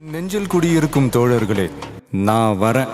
நெஞ்சில் குடியிருக்கும் தோழர்களே, நான் வரேன்.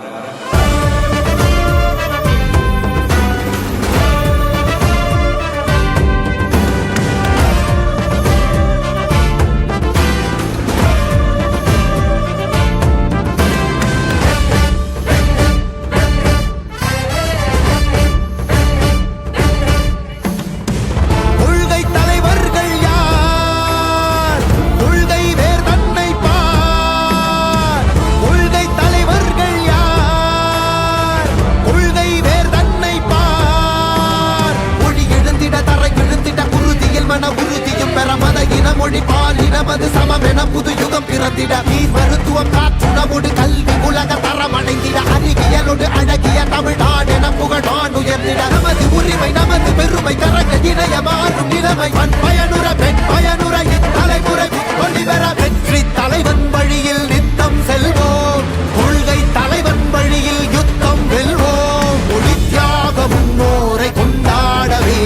நமது சமமென புது யுகம் பிறந்திட நீர் மருத்துவம் காற்றுணவோடு கல்வி உலக தரம் அடைந்திட அறிவியலோடு அழகிய தமிழ்நாடு என புகழான் உயர்ந்திட நமது உரிமை நமது பெருமை கரங்க இணைய மாறும் நிலைமை பயனுற பெண் பயனுற இத்தலைமுறை ஒளிவர வெற்றி தலைவன் வழியில் நித்தம் செல்வோம் கொள்கை தலைவன் வழியில் யுத்தம் வெல்வோம் ஒளி தியாக முன்னோரை கொண்டாடவே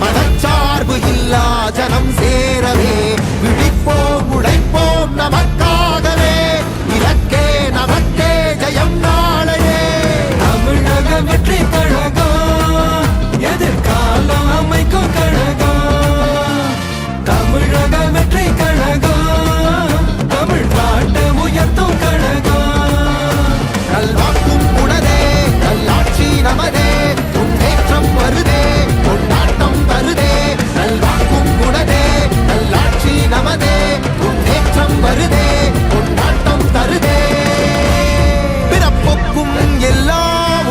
மதச்சார்பு இல்லா ஜனம் சேரவே விழிப்போம் உழைப்போம் நமக்காகவே இலக்கே நமக்கே ஜெயம் நாளையே. தமிழக வெற்றி கழகம் எதிர்காலம் அமைக்கும் கழகம். தமிழக வெற்றி கழகம் தமிழ்நாட்டை உயர்த்தும் கழகம். நல்வாக்கும் உணரே நல்லாட்சி நமதே முன்னேற்றம் வருதே கொண்டாட்டம் வருதே. நல்வாக்கும் உணரே நல்லாட்சி நமதே முன்னேற்றம் வருதே கொண்டாட்டம் தருதே. பிறப்புக்கும் எல்லா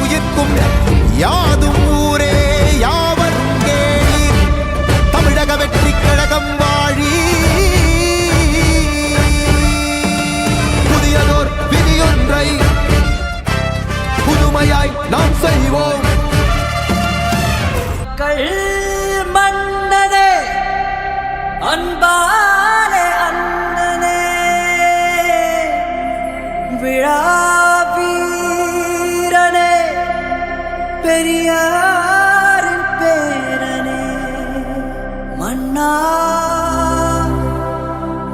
உயிர்க்கும் யாதும் ஊரே யாவரும் கேளீர் தமிழக வெற்றி கழகம் வாழி. புதியதோர் விதியொன்றை புதுமையாய் நாம் செய்வோம். மன்னனே அன்பாலே அண்ணனே விழா வீரனே பெரியாரின் பேரனே மன்னா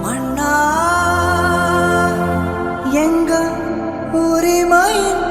மன்னா எங்க உரிமையின்